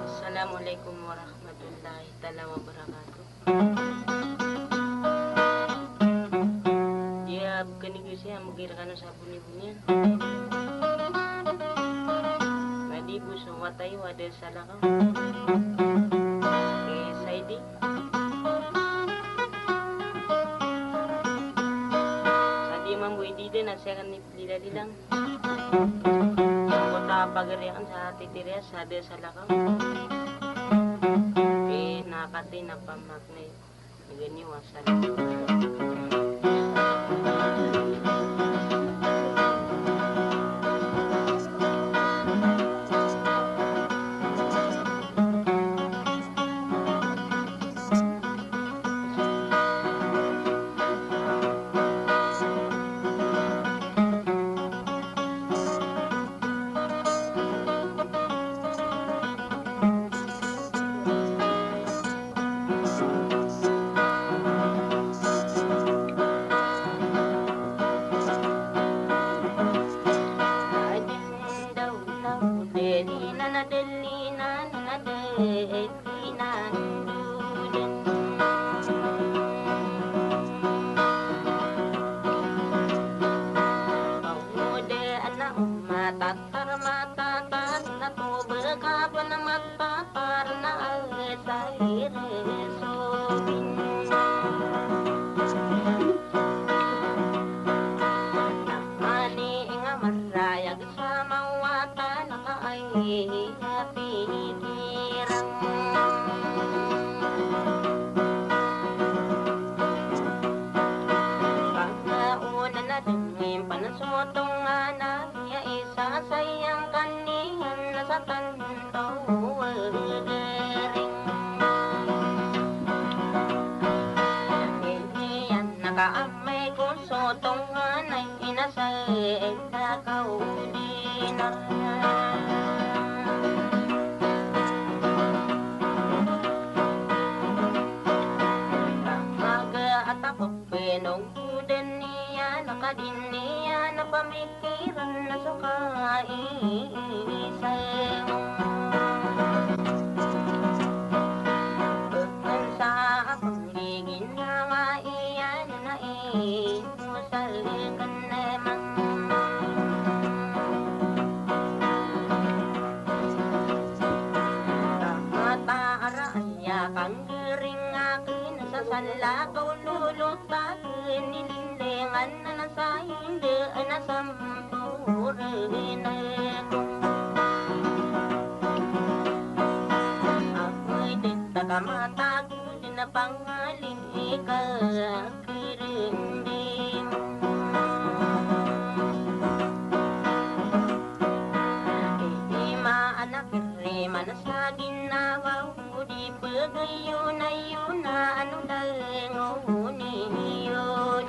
Assalamualaikum warahmatullahi taala wabarakatuh. Dia bukan saya mengirakan sa bunyi-bunyian. Madibu suwatay wada salakam. Saidi. Sadi mambuy dide na siya kan nilalilang. Kota pagarian sa titiriya sa de salakam. Nakati na pamagnay ganyan wasan. Nakaamay ko sotong anay inasay na kaudina. Maga at ako pinonguden niya nakadin niya na pamikiran na sukaisay mo. Sa akong ligin nga maiyan na imusal ka naman. Kamataaraya kang giring akin sa salakaw lulutakin nilinlingan na nasa hindi na sampurin ako. Ako'y din tagamatago na pangaling ikakirindi mo. Maanak rima na sa ginawa di pagayon na yun na ano langunin yun.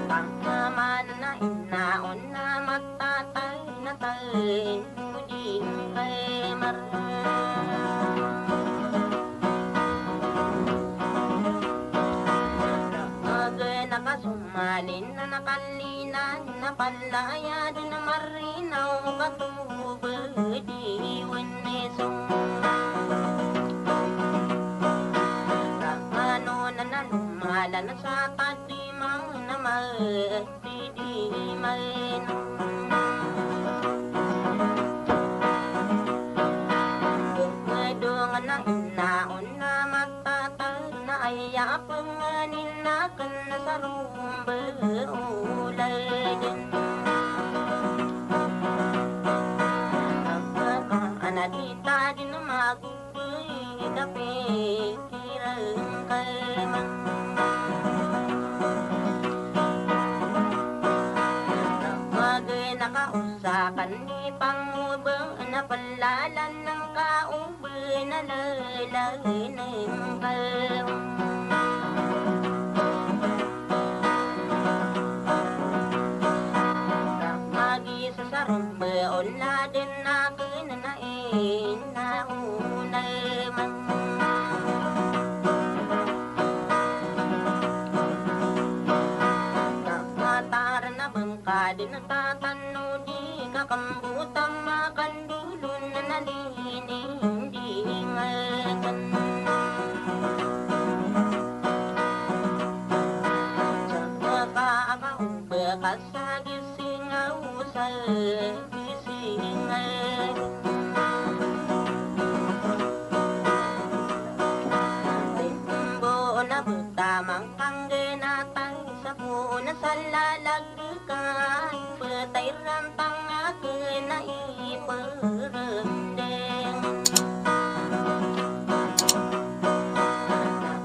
Pangkaman na inaon na matatay na tayo di kay nakasumalin na nakalinan na palaya din na marinaw katubad iwan nisong kakano na nanumala na sa tadimang na magdidiman bukadungan na inaon na magtatag na ayapanganin na kan na sa rumba ulay din nakakaanadita din na magugoy napikirang kalmang nakagay nakausakan ni pangubang na palalan ng lời niềm kêu lagi sa sarong beon na din na kinanain na unay man kakatara na bangka din na tatano di kakambutang makandulon na nalining di ngayon sa kakakaw bekasagis tamang panggenatang sa puna sa lalagkan petay rantang akin na iperendeng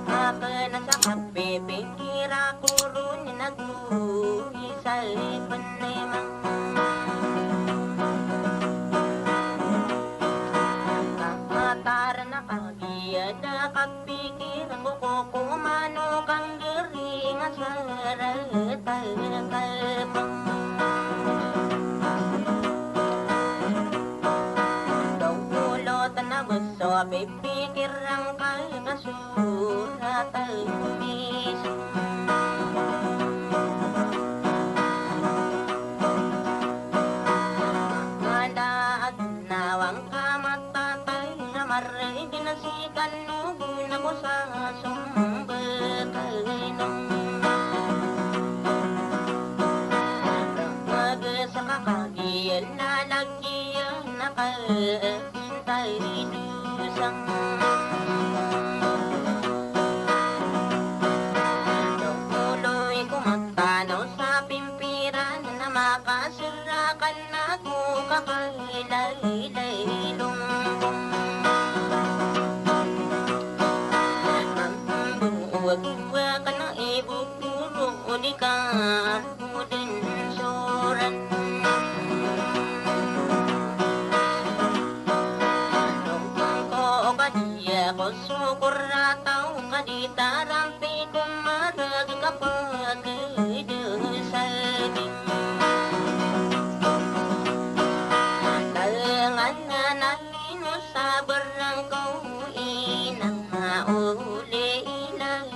akin na sa kape pikira kurun nagtuhi sa panemang kakatara na kagiyada kapikir ko kumano kang gering sa kalpang dawulotan na gusto pipikir ang kalkasurat mismo ngadaat nawang kamatatay na maray dinasikan nugun ako sa sumbetalong sa kakagiyan na lagyan na kalintay dusang tuloy kumagtanaw sa pimpiran na makasirakan na ko kakailaylay lumbong buwag ka na ibupuro di ka udin suran ko sukurataw kadita rampi kumarag kapag idusaging talangan na nalino sa barangkaw inang mauli ilang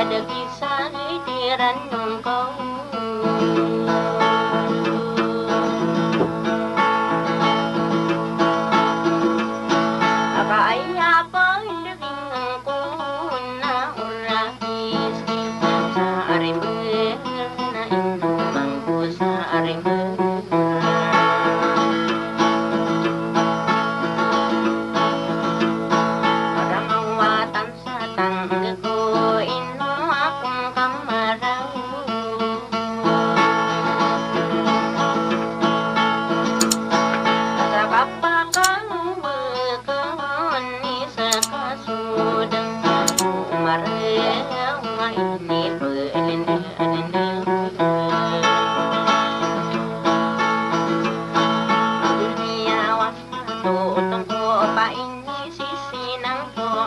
Hãy subscribe cho kênh Ghiền Mì Gõ để không bỏ lỡ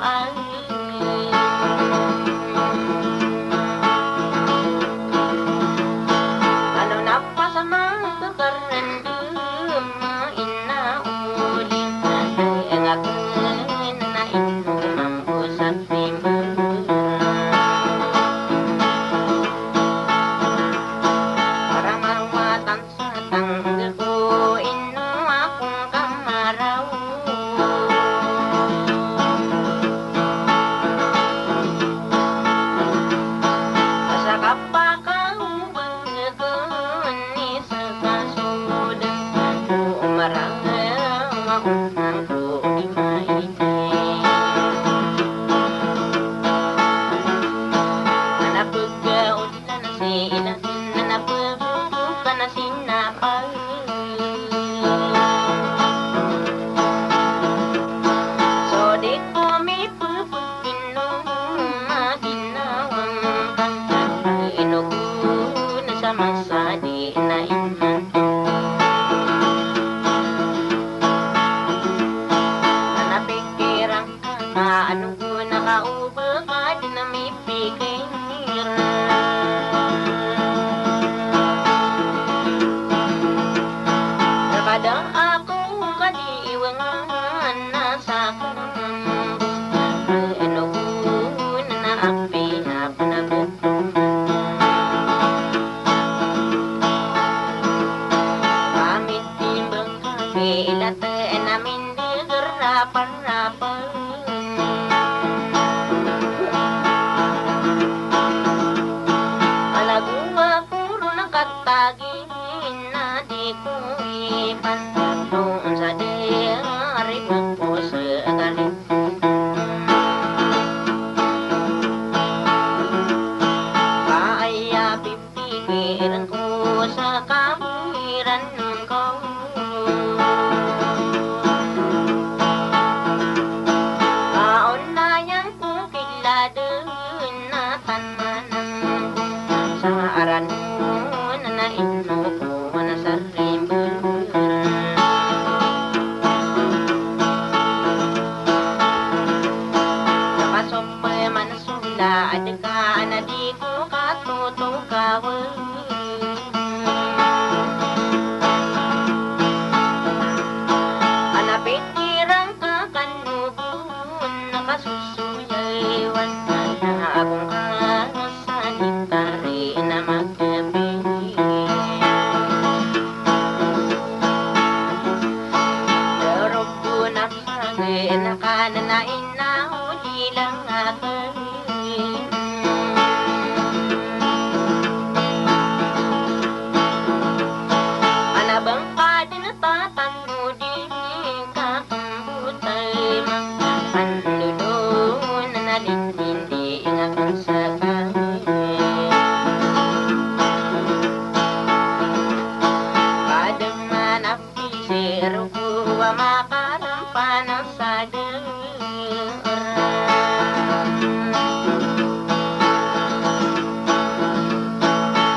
ay ano napasamang kakarandam inauling ay ngakin na inumang usap timbang para marumatan sa tanggal ko ino akong kamaraw sa kapakaubang ni sa kasudan umarang akong nangko imaiti nanapagaod na sila nanapagbuka na sinapag so di ko may pupugin nung maginawang kanta inugo na sa masadi na inan nanapikirang ano ko nakauba ka di na may pikir kadang ako kadiwangan nasa kambo ano na naapi na panagot pamit timbang kailata namin di gerapan-rapan alaguma puro nakatagin na di ko ipantong sa diyari ko sa galing kaya pipigiran ko sa kabuhiran ko kaunayan ko kiladan na tanmanan ko sa aran na naino ko na sa rimbul nakasopay man sula adika na di ko katutukawan anapikirang kakanubun nakasusuyawan na akong kasanitari na magkabi darog ko na pagay nakananain na huli lang ako anabang ka din natatano din kakambutay panlulo na nalintindi ingakan sa kami kadang manapisi rukuwa makarampan ang sadar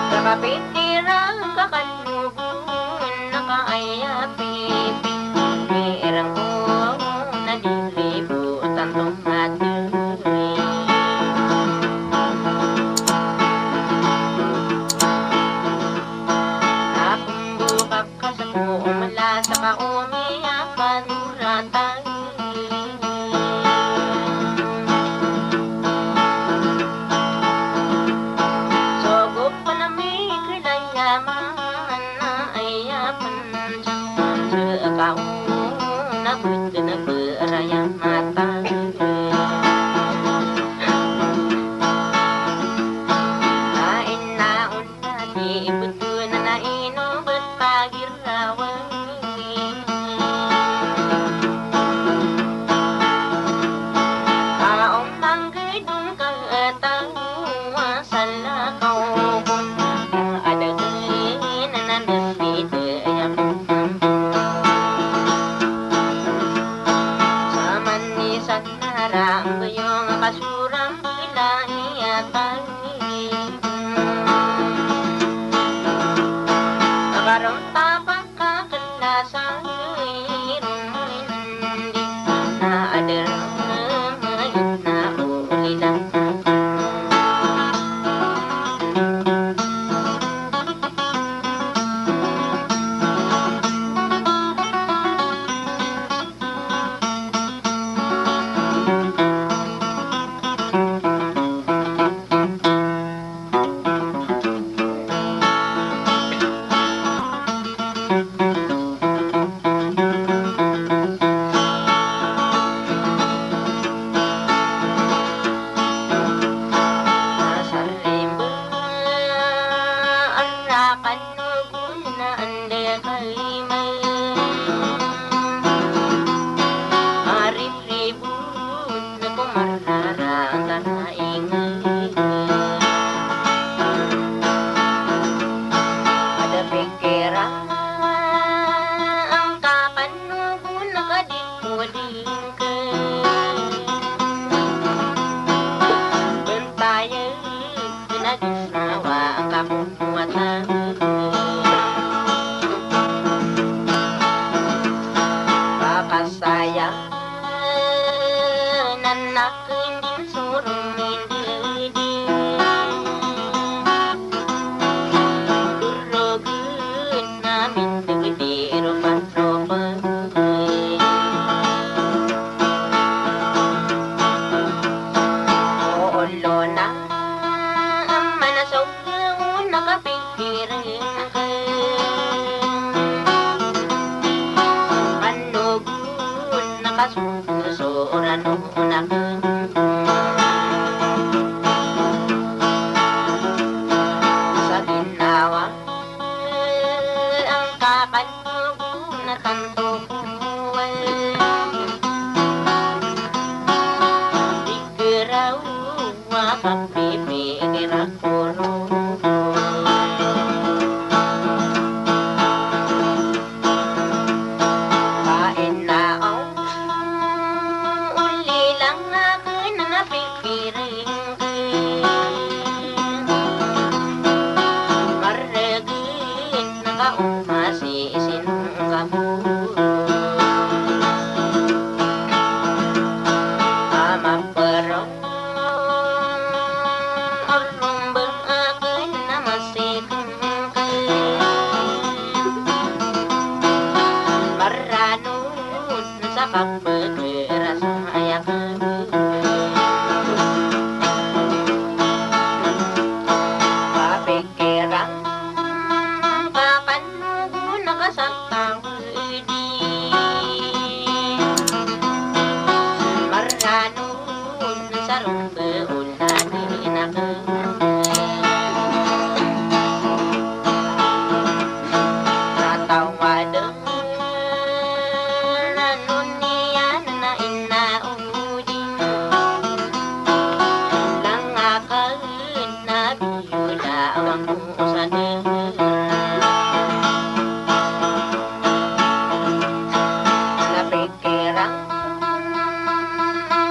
kapapitiran kakanubun nakaayapipin pirang ko na dilibutan tong maturi akong bukak ka sa kumala sa kaumiyapan uratay sogop pa na may kilayaman na ayapan sa kaung na buti na berayang mata kain naon na di ibuto na naino ba't pagirawan kaong manggay dun katawa sa lakaw ko adagay na nandasita ayapang manisan narang yung kasurang bilahiyatan nakaroon tapak kakalasan irong hindi na adarang na ulilang.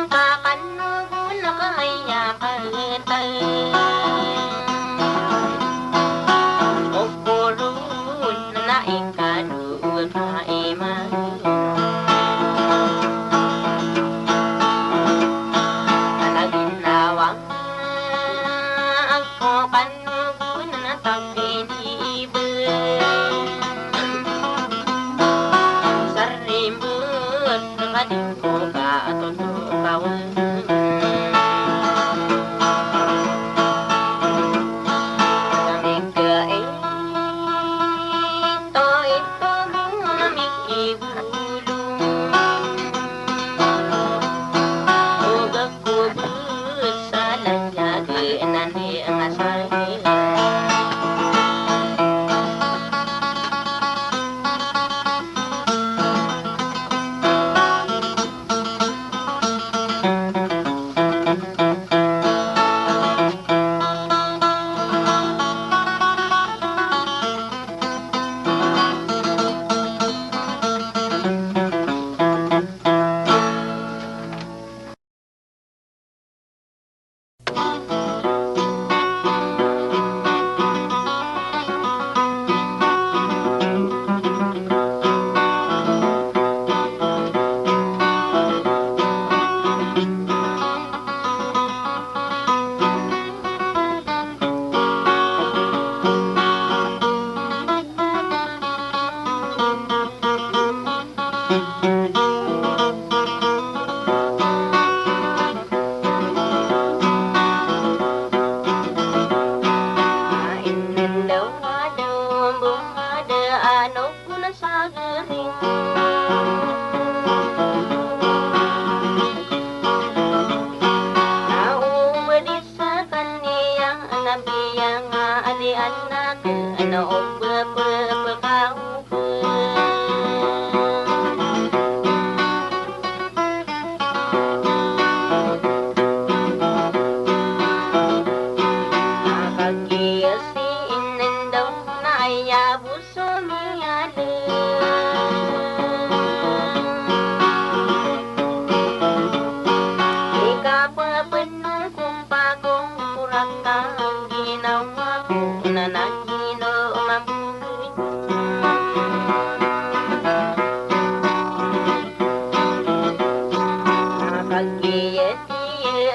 Kakanu na kamaya kalita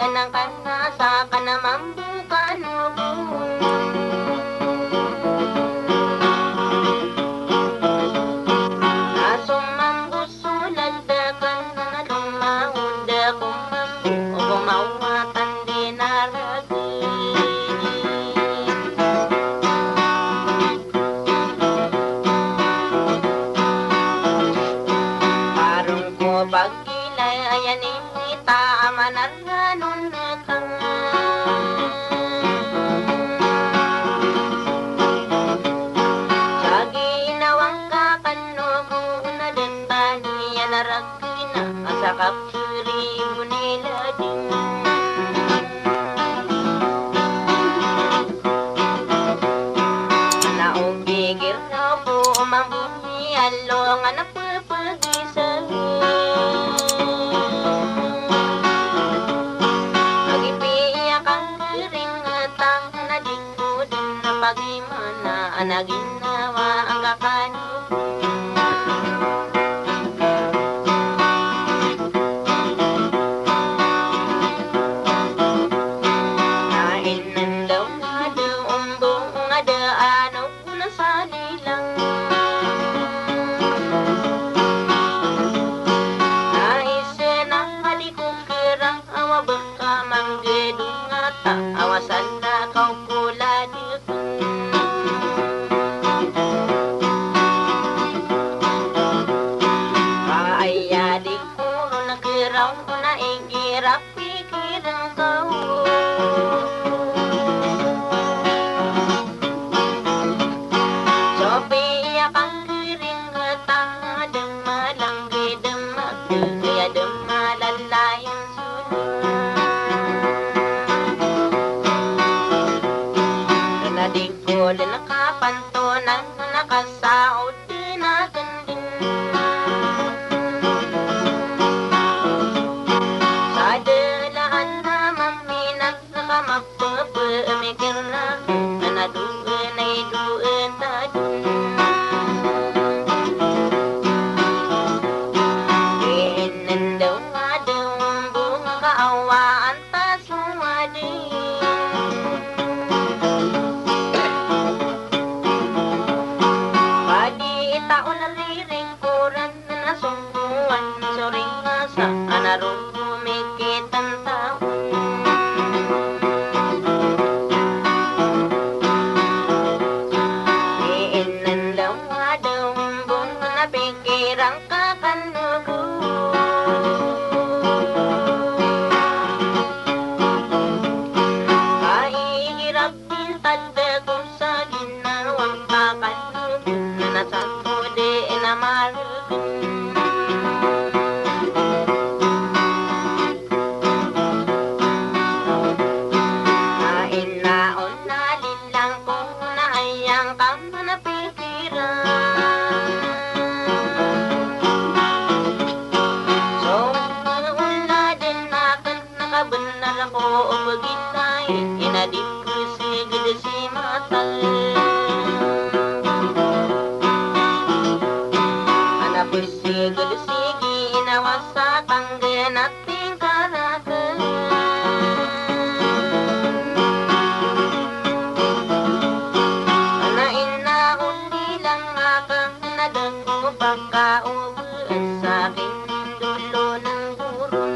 ng kanasa ka naman bukan Asumambusulad ka na lumahod kung mawatan din parang ko pagkilay ayan imita manarganon kang sa ginawang kakanugo na dentani yan naragkina sa kapsuribo nila din naugigir na po umambuni along anak pagpagisa magipiyak ang ring atang nadigod na pagimana anaginawa ang kakanugo awasan na kau pula kaya di ko nakiraw na igirap pikiran kau Sophia kang kiring tadang malanggi demak kaya demalalayang Digol nakapantonan nakasaod din natin din sa dalaan na maminat nakamagpapamikir na naduan ay duan tadun Inandaw nga daw bunga kaawaan tasumadi taon na liring kuran na nasungkuan soring asa anarong kumikitan taon iinandaw nga daw buong na pikirang kakanugo kaihirap din tanda kung sa ginawang kakanugo na nasa Nainaon na lilang kung naayang kang napikiran So, wala din akin nakabanar ako o pagitay inadip ko sigid si matal Sigod sige inawasa tanggen ating karagan nainaon nilang akang nadako pagkauban sa aking dulo ng buron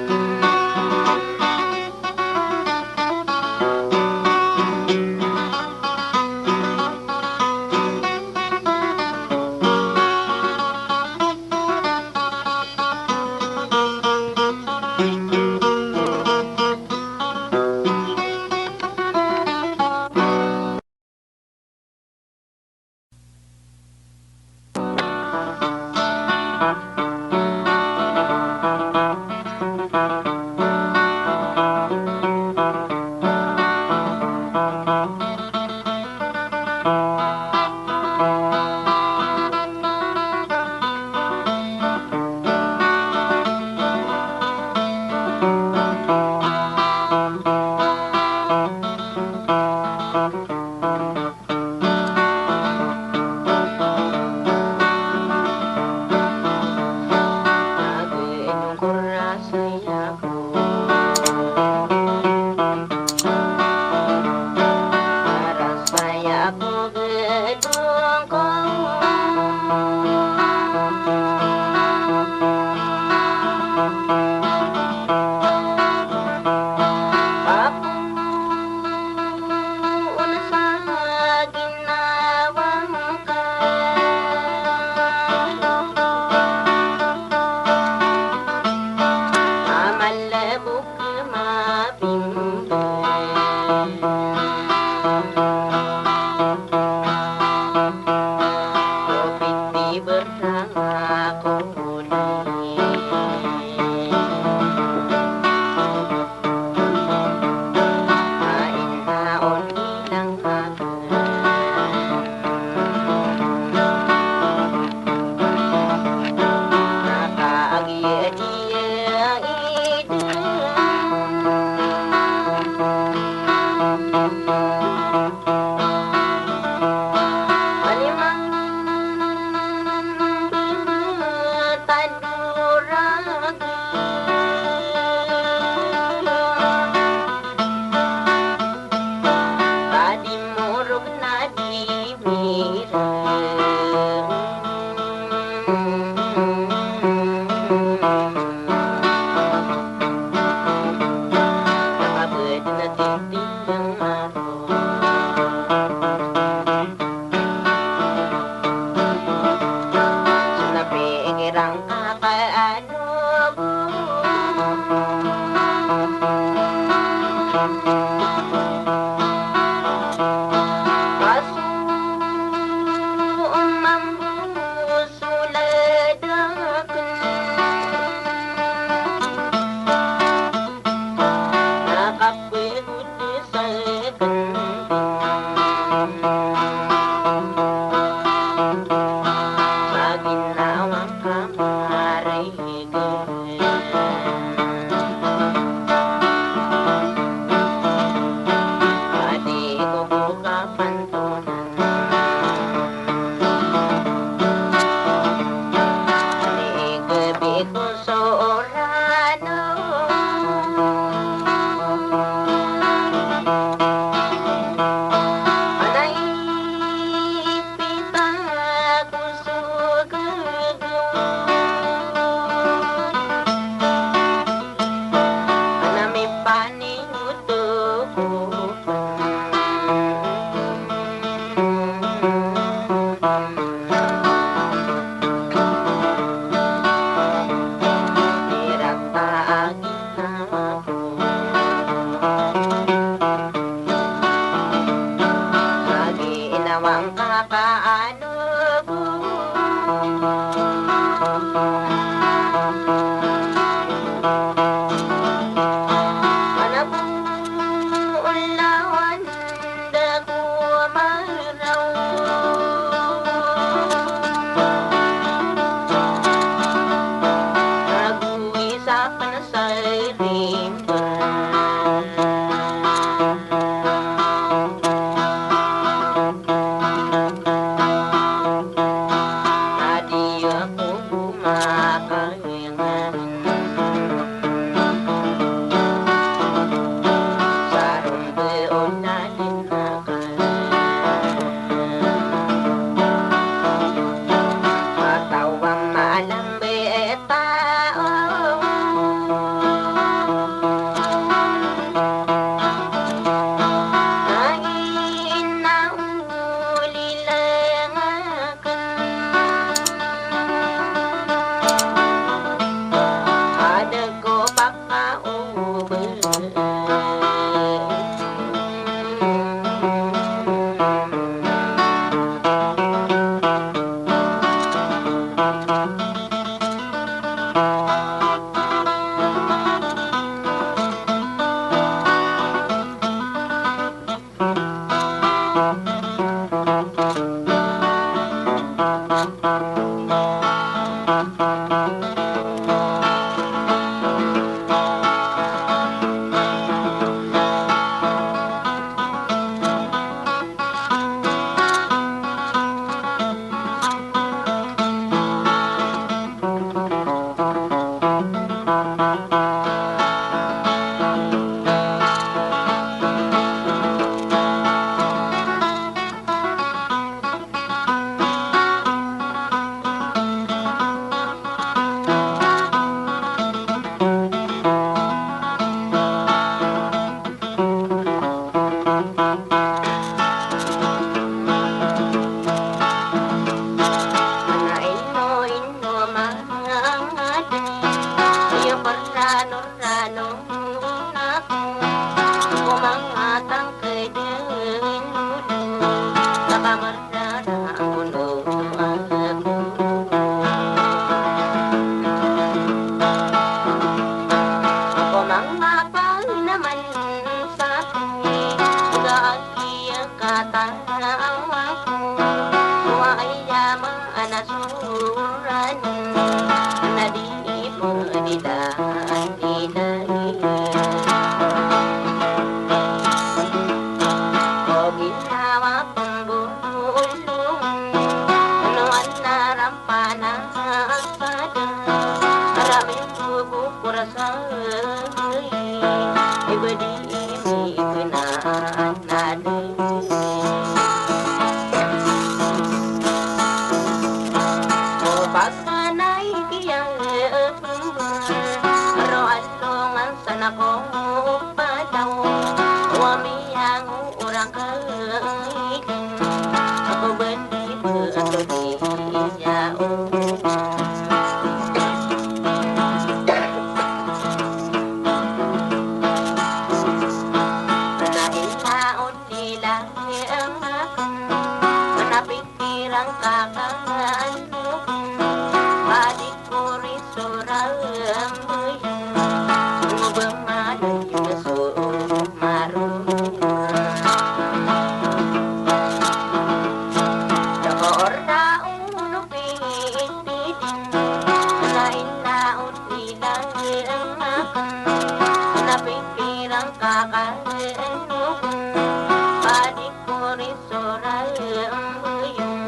Adik ko rin soral ang buyong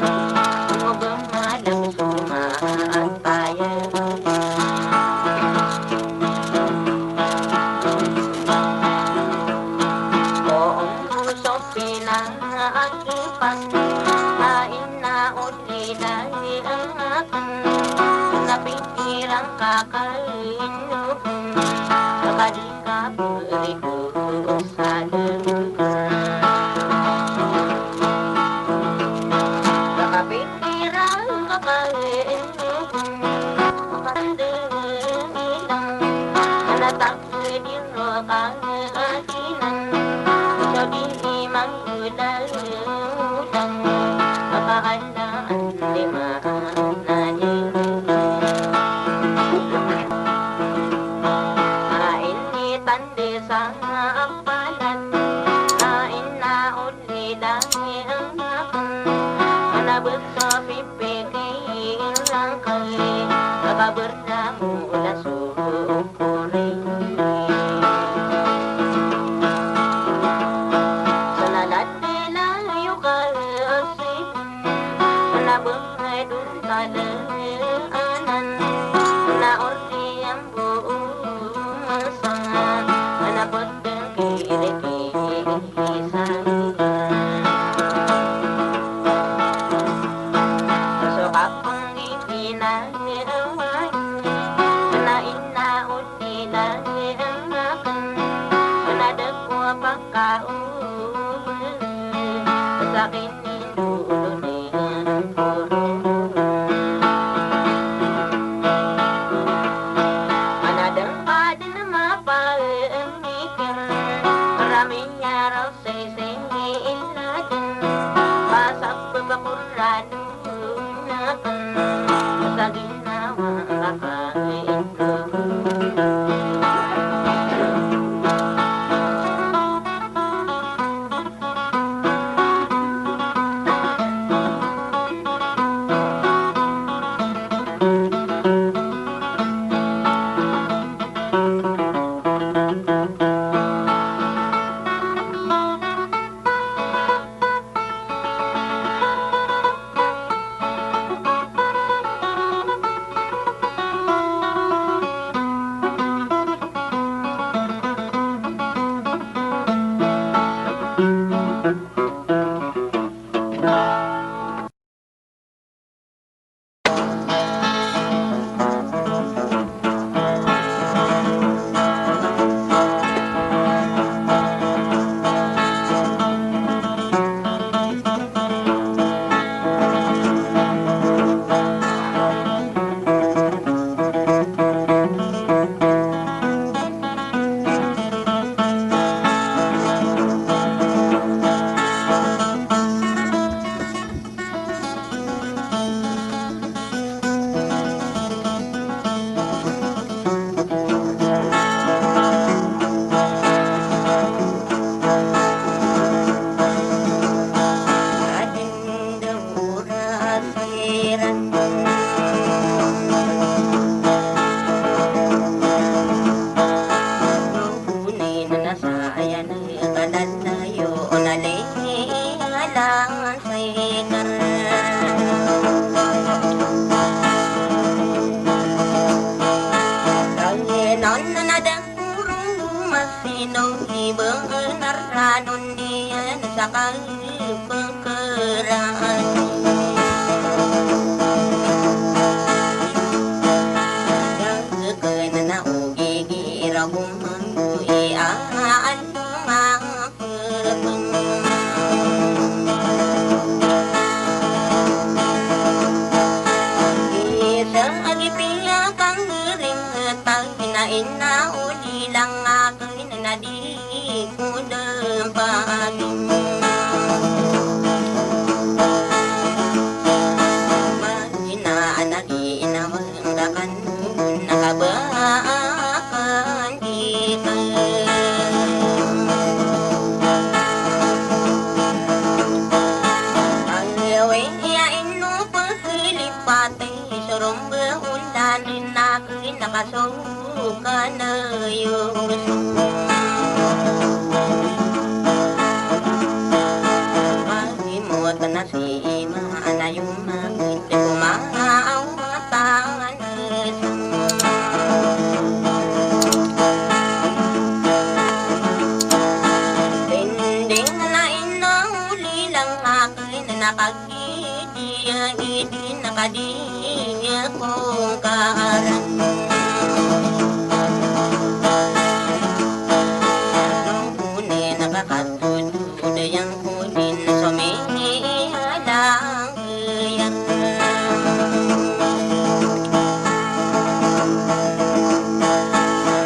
Mugang malang sumaan tayo Buong puso pinaakipan Kain na uliday ang akin Napikirang kakainupan Sakali ka berito sa lugar Nakapikirang kakainupan Makandang ilang Natakwidiro kakainan Ikaw di manggulang Napakailangan lima na Tande sa apalan Kain na uliday ang akin Manabot sa pipigil lang kay Nakaberda mula sukuri Sa lalati layo kasi Manabot ay dun talaanan Na ordi ang buong masangan Manabot ng kirikisan Pasok akong ipinahirawan Nain na uliday ang akin Manadag ko pagkauwi Sa akin nilulo niyan puro Manadang pa din na mapangikir Maraming araw sa'y singin natin Pasak papakurado na kan Sa ginawa kakain ko nakasuka na yung nakagidi nakadiya kong karan. Nung huli nakakatudod yang huli na sumihalang yan.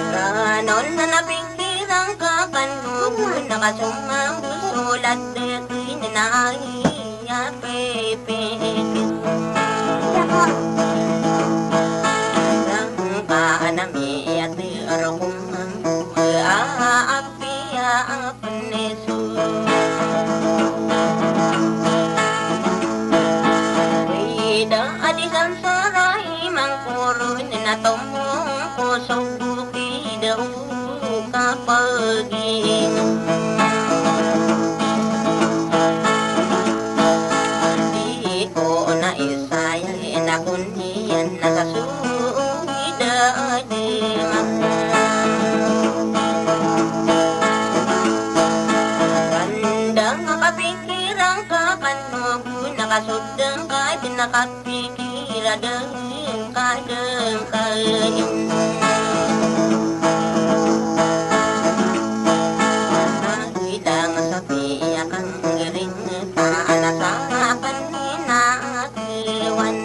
Kanon na napikirang kakanlog nakasumang sulat nai pepe rang kanami ati arong aapia penesu wida adisan sarai mangkurun na tomong kosong buki daw kapaging kundian nakasuwi dadimang kandang kapikirang kakanugo nakasudang kahit nakapikira deng kadeng kanyang nahilang sa piyakang giring taanasakan ninakiwan.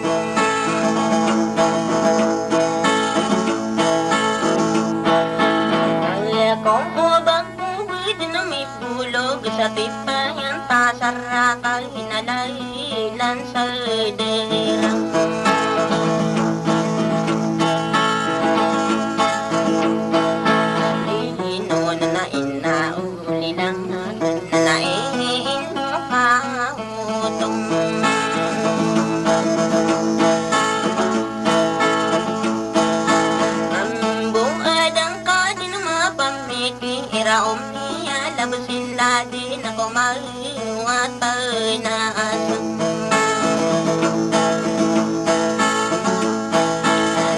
Kung ubang kubid na may bulog sa tipayan tasarakal hinalailan sa derang lino na inauli lang na naiin mo kautong iraom niya labusin ladin ako maliwatay na asang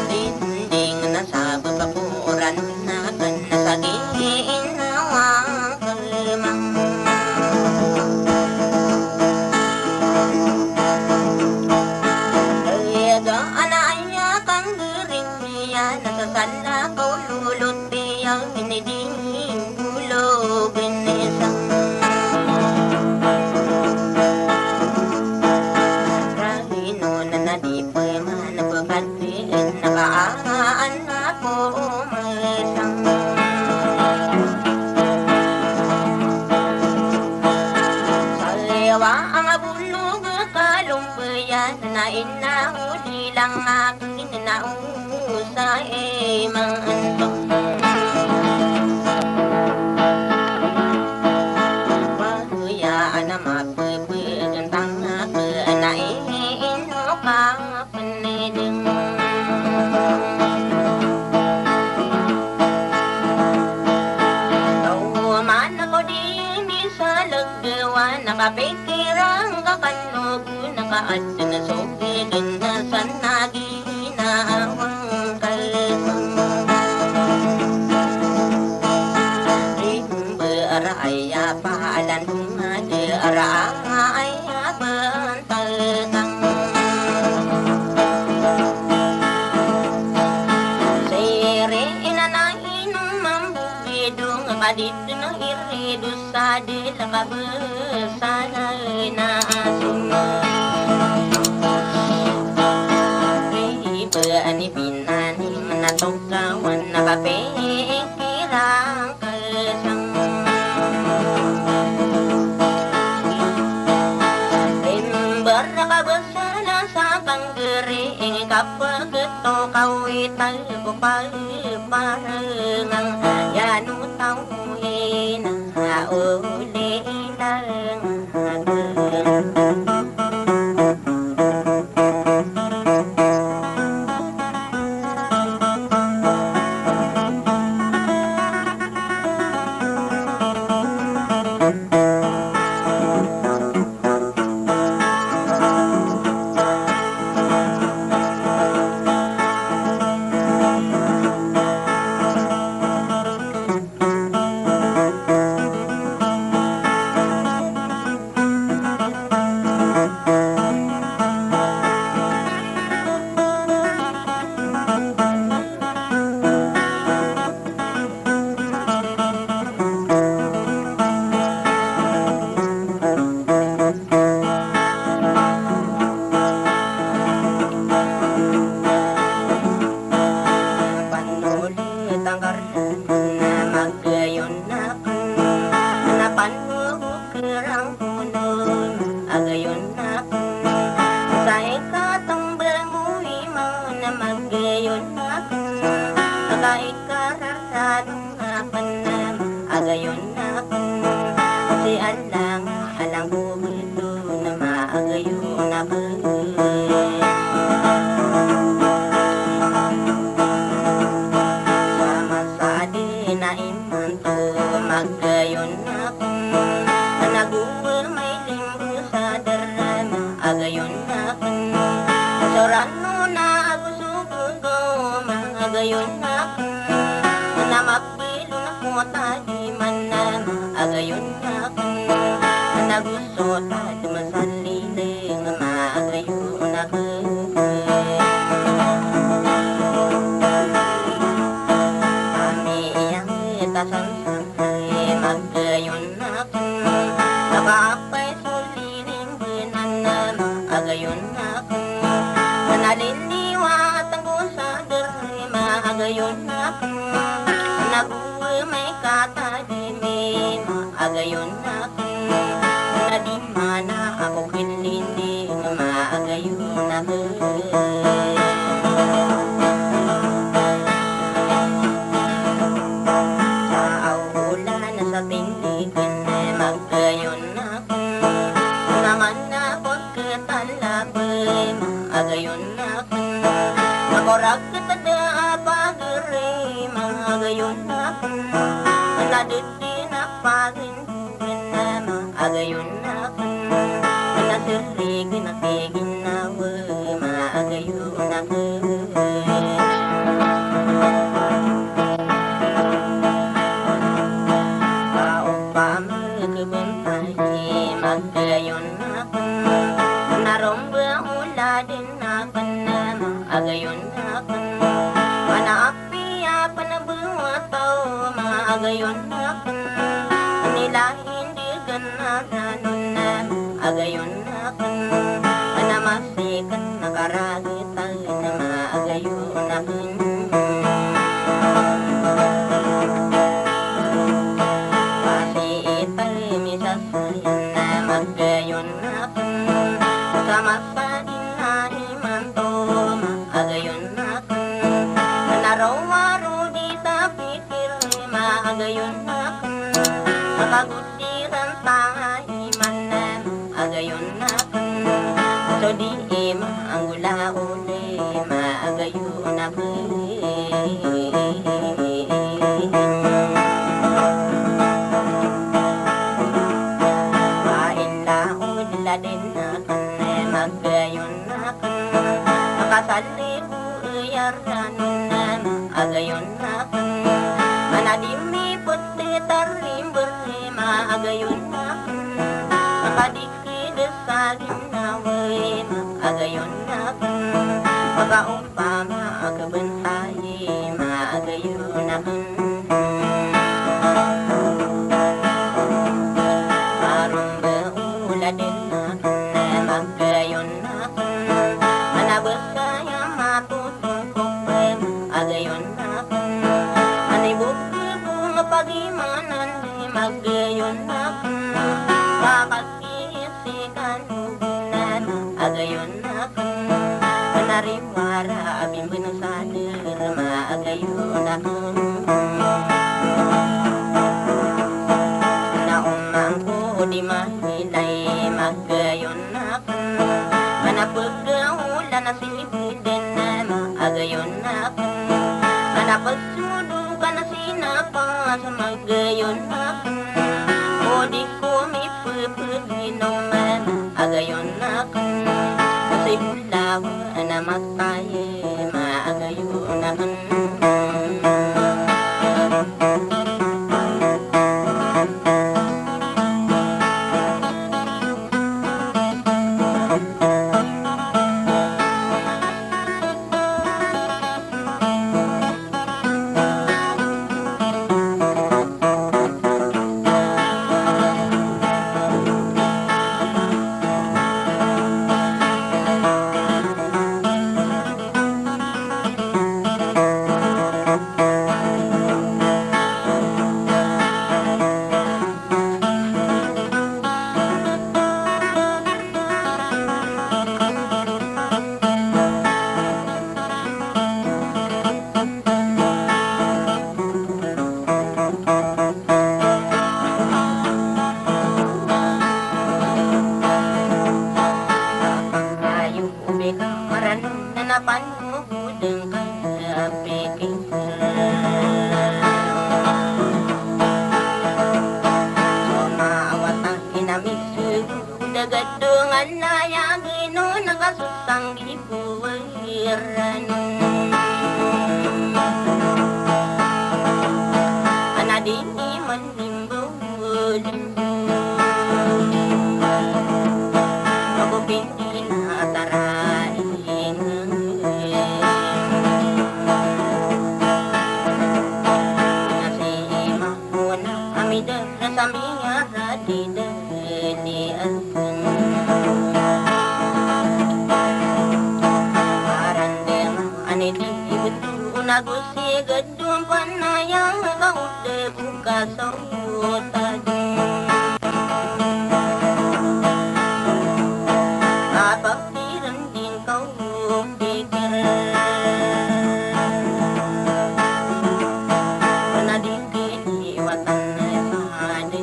dinding na sa babakuran na kanasagin na wakalimang ayaga anaya kang giring niya nasasala ko lulot biyang hiniding binisang rahino na nadipay manapagkatiin nakaaan ako umisang saliwa ang abulog kalumbayan na inahuli lang akin nausay mga antong nakapikirang kakanog nakaadto na sukidon na sanagi na awang kalsang rimba araya paalan hungade araya bantalkang sere inanainong mambubidong kadito ng iridus sa dilakabesanay na asuma riba ni binani manatukawan nakapikirang kalsang rimbar nakabasala sa panggering kapag ito kawital ko paliparangang yanutaw na uli lang alang alang bumito na maagayo na sama sadi na imanto magayon ako naguwal may limbo sa darama agayon ako sorano na ako subugo magayon ako na magbilo na kota di man na agayon ako nagusto tayo masaliling magayon ako kami iyang itasansangay magayon ako nakapay suliling binanam agayon ako naliliwa at ang gusa dari magayon ako naguwi may katadimin agayon ako di mana ako kilindi magayon ako sa aulan sa tindigan magayon ako naman na pagkatalabay magayon ako makorag katada pagari magayon ako naditi na pagin agayon ako nasirigi na kiginawa magayon ako paupama kabantay magayon ako naromba ula din ako na agayon ako panaapi panabuhat tao magayon ako nila hindi ganaranon na agayon ako namasikan nakaragitan na magayon ako pasiitay misasayan na magayon ako kamasadin na imanto magayon ako narawaro di tapikir magayon ako makagudiran tahiman na agayon ako so di ang gula uli magayon ako kain laon ladin ako magayon ako makasalibu iyaran na agayon ako manadimi puti tarimber magayon ako makadikid sa ginawin agayon ako magaumpama akabantay magayon ako parang baula din ako magayon ako manabasaya matutong ko agayon ako manibukiko nga pagimanan magayon ako kakakisikan ubinan agayon ako nariwara abing binusadir magayon ako naumang ko di mahilay magayon ako manapagawula na silipidin agayon ako manapagsudo ka na sinapas magayon ako o di ko may pagpaginoman agayon ako kasi bulaw na matay magayon ako Nalayagin no nagasusang gibuwiran. Anadini man limbulin. Ako pinatarain. Nasi mahuna amida nasamiya radida ni alpun. Nagusi gedung panayang kau buka sautan. Apa pirending kau pikir? Pernah dingin watan sahaja.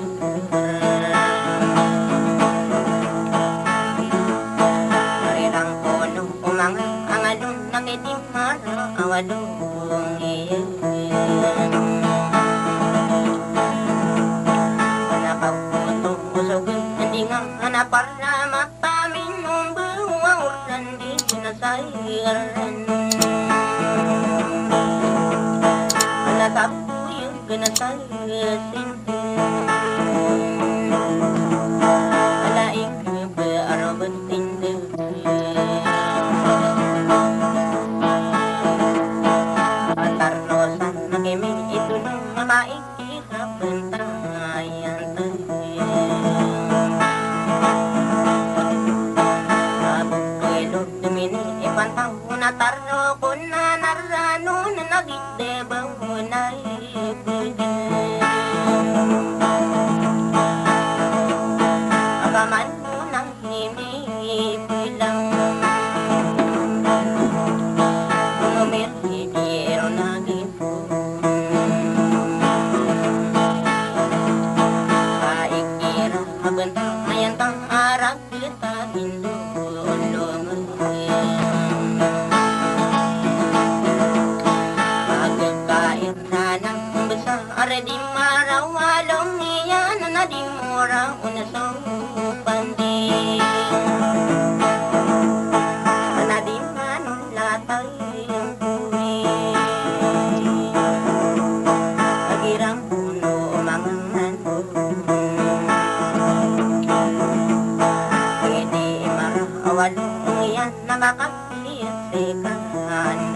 Rirang kono umang angalun nakitim mara awalun. Para makaminong buwauran di sinasairan. Natapo yung ganasayasin. Alaing bearabat tindig. Antarnosan na kimi ito nang maikihap bentayan tayo. Natarno ko na narano na nagitebang mo na ibigay. Agaman mo nang hinipilang. Umirhidiro na gipon. Kaikira mabentang ayantang arang kita hindu. Are di marawalong iyan na di mura una sa upandi. Na di manong latay ang kuwi. Pagirang puno mga nandun. Pwede marawalong iyan na makapiyasikan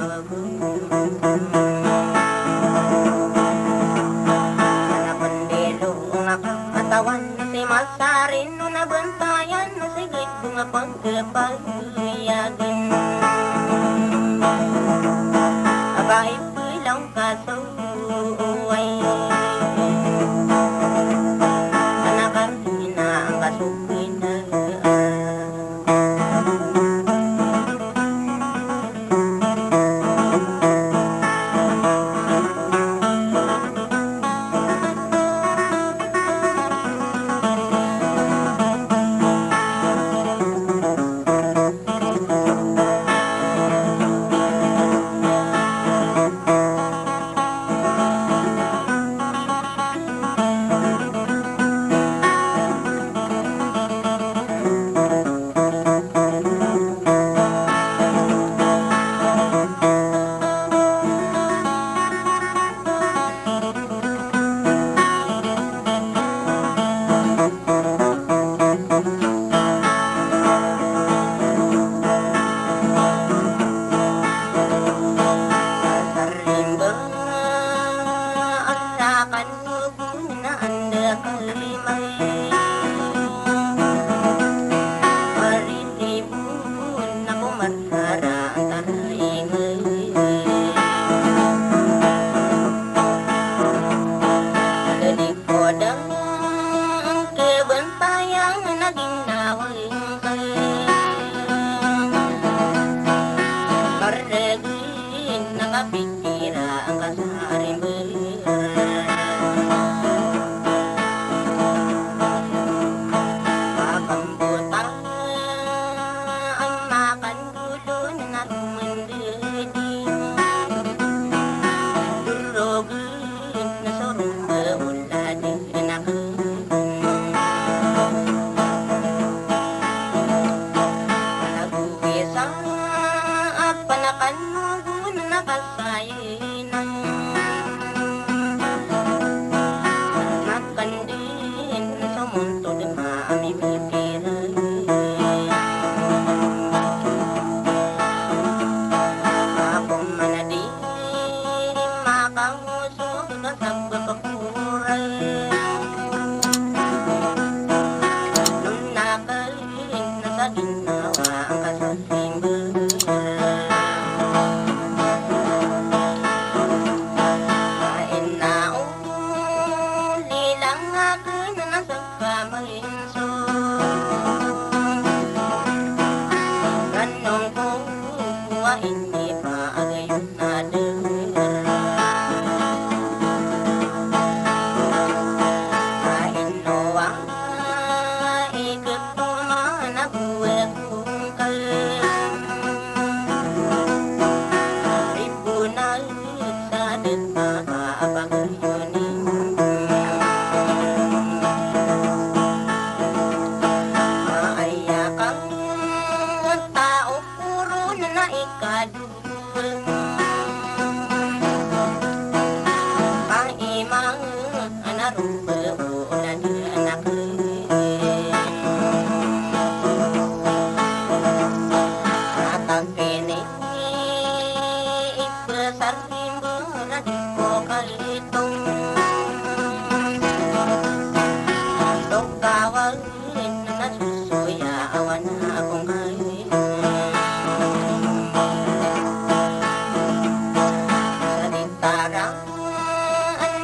katawan na si Masarin no nabantayan na sigit bunga pagkapayagan. Abay pilang kasuway anakan na ang kasukin na kain na nasusuyawan akong kain. Sa dintarang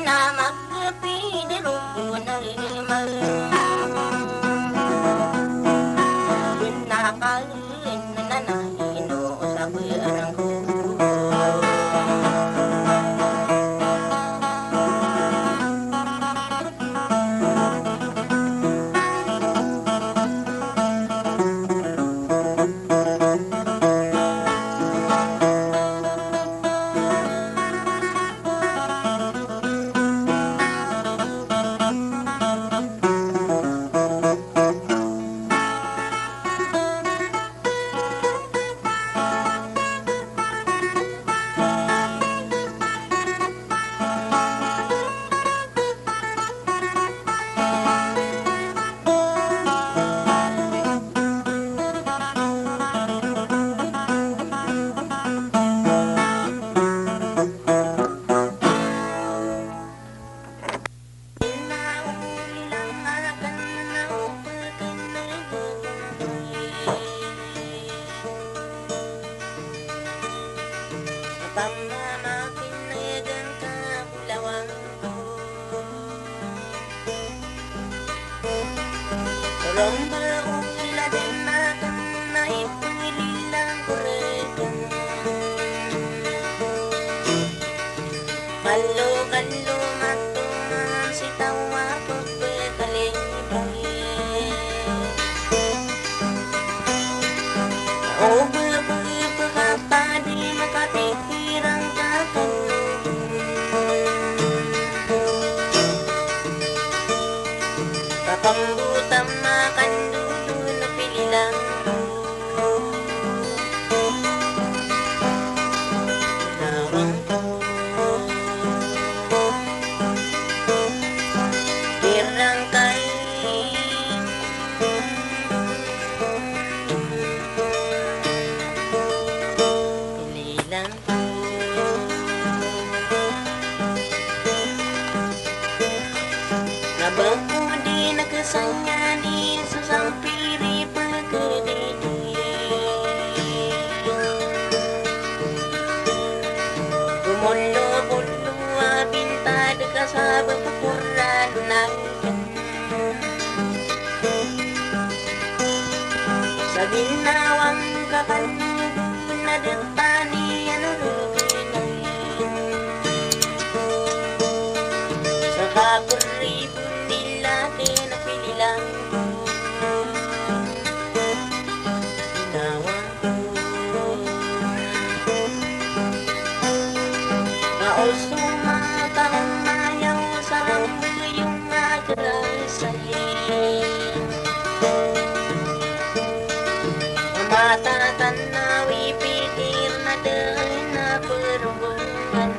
na magpidiro na limang pinakain na nanahino sa birang ko. Pamamakinnagan ka kulawang ko. Tulong baong sila din natin na ipinilang kurekan. Kalo-kalo matungan si tawa pagkakalibay. O pagkakapa di makapipirang kapambutan makan dulu na pililang lawang ko kirang kain pililang ko nabang nakasangani sa sampiri pagkadidi Gumulo-bulo bintad ka sa bapukuran natin sa ginawang kakalubun na dagtani ano ruginayin sa kapuribon na pinilang ginawa ko mausumatang mayaw sa yung agasay matatanawi pikir na dahil na perhubungan.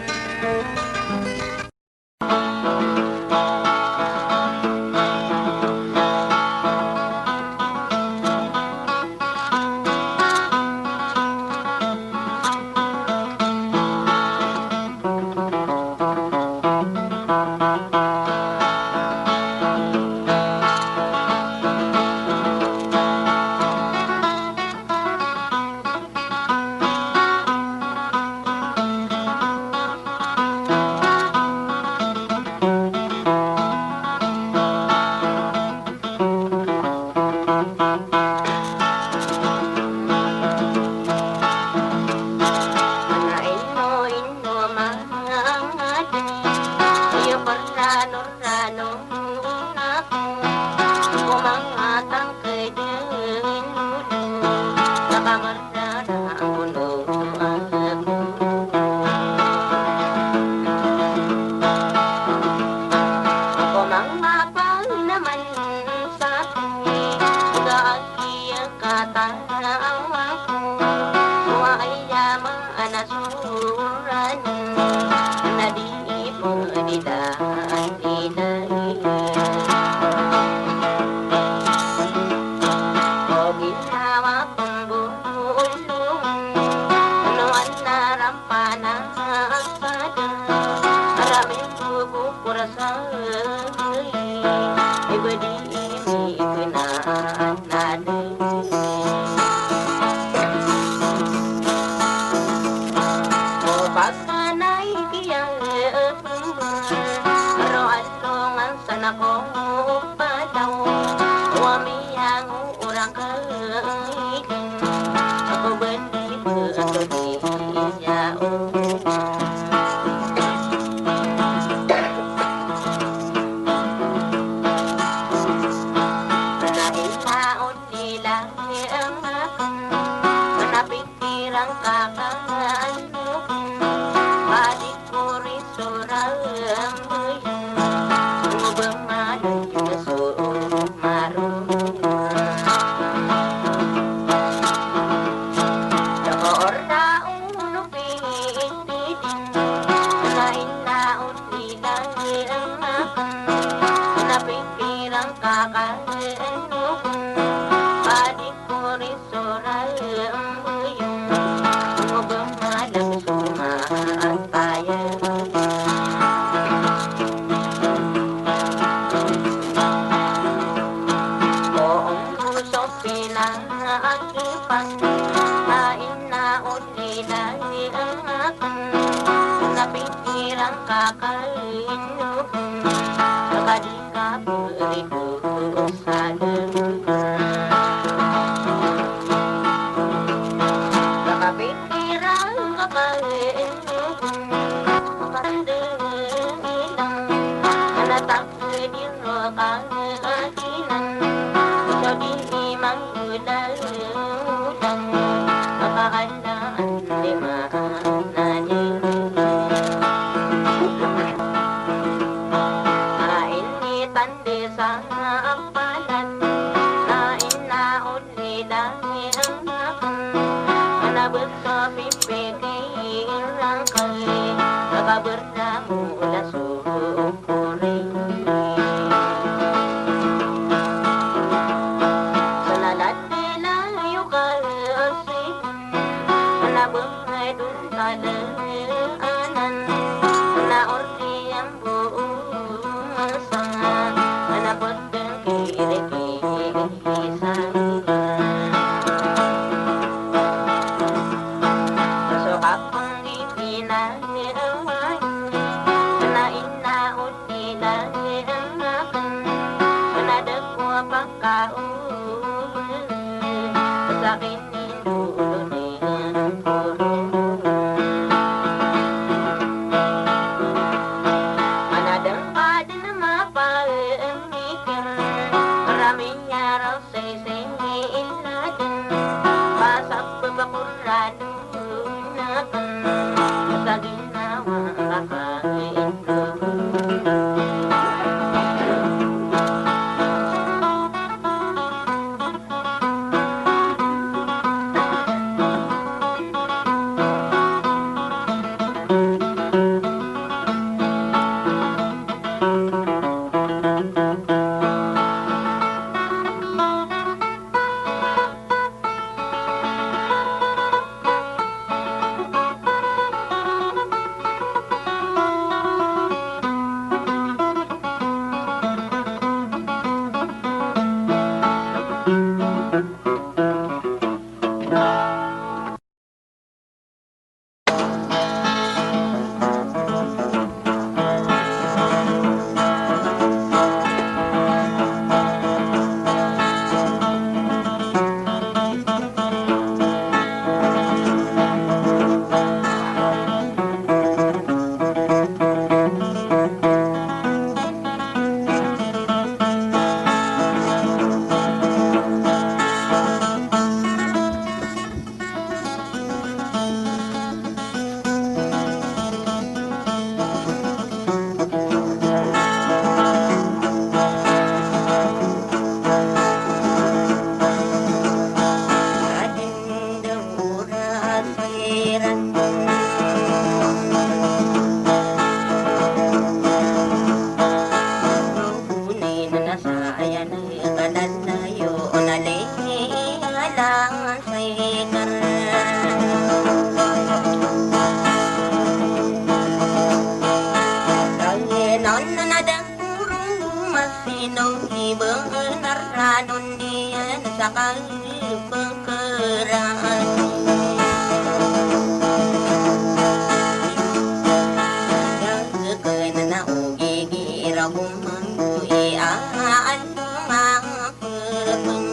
sa pagkeraan. Gagawin na ugigira kumangui aan mga perpeng.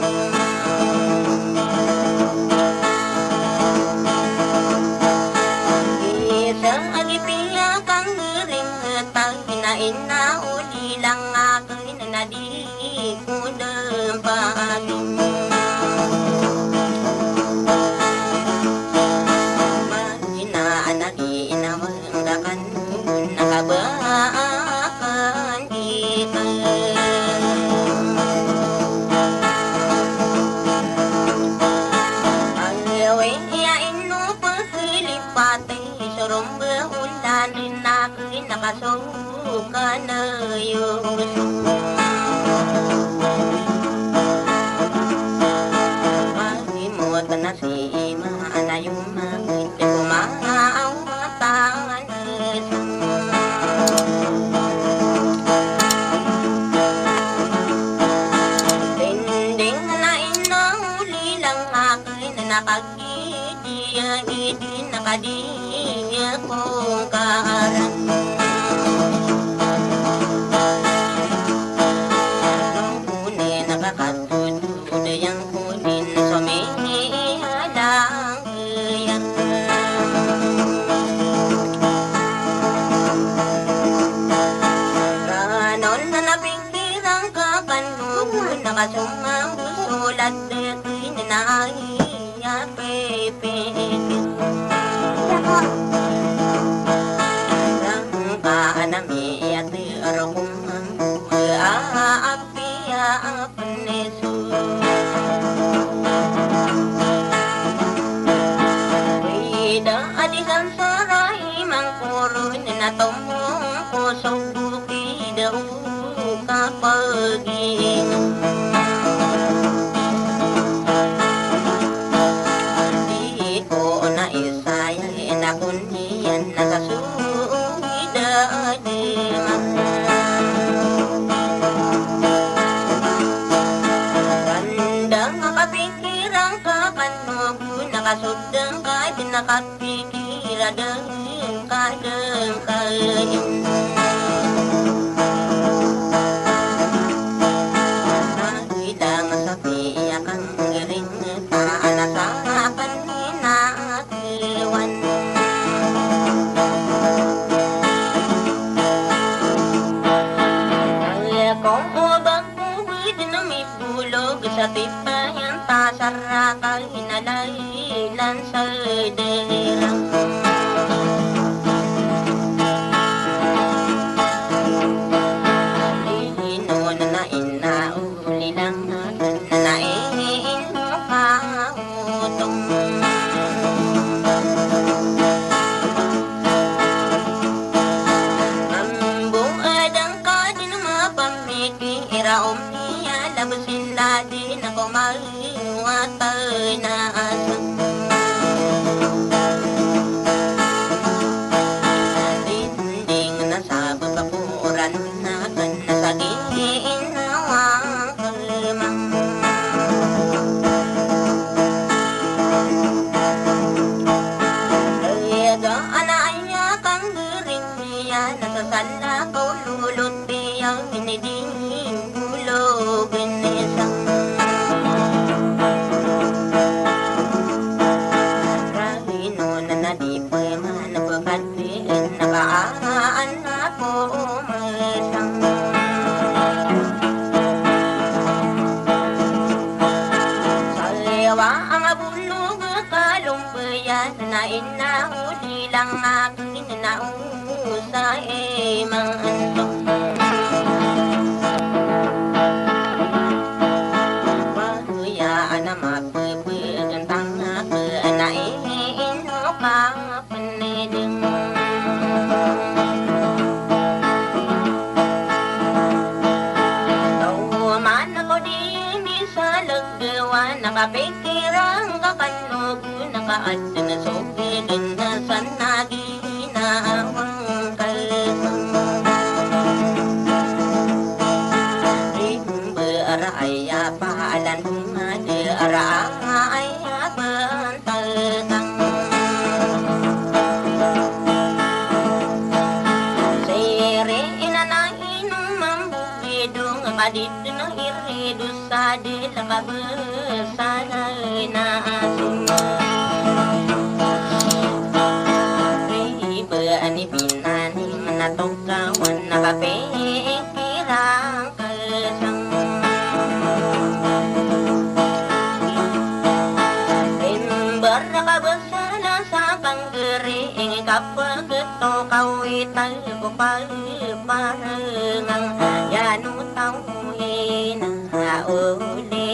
Isang agipiya kang ring tang hinain na uli lang akin na di ko nabaling. Mahinaan na ginawanggakan nakabaakan ikan. Ayawin yain no pagkilipati surong beulan rin akin nakasuka na yung na si ima na yung mga kumaawatan dinding na inahuli lang akin na nakagidi nakadiya kong kaarang nung huli nakakatutod yung kunin sa nakasumang sulat dekin na iya pepin rang kaanami ati arumang aapia apnesu wida adisan saray mangkurun na tumong kusong buki daw kapagin di ko na isaya na kundian nakasugida adiman randang makapikiran ka kanugo nakasudang ka din nakapikira deng kain sa tipayan tasarakal hinalailan sa derang lino na inauli lang natin na naiin mo kautong ambong adang ka din mapamikiraom labusin ladi na kumaliwatay na asang dinding na sa babakuran na kan nasagin na wakalimang ayaga anaya kang giring niya nasasala ko lulot diyang iniding rahino na nadipoy manapagaliin nakaaan na po umasang saliwa ang abulog kalumbayan na inahuli lang akin na usay mga antong na mapapagandang na panain mo kapaniding tauman ako din sa laggawa nakapikirang kakanog nakaadya na sopilin na sanagi na awang kalpang rimba araya paalan dusa di lakabesanay na asuma ribe ani binani manatokawan nakapikirang kasang rimbar nakabasana sa panggering kapag ito kawitan ko pagparangang yanu tawin na uli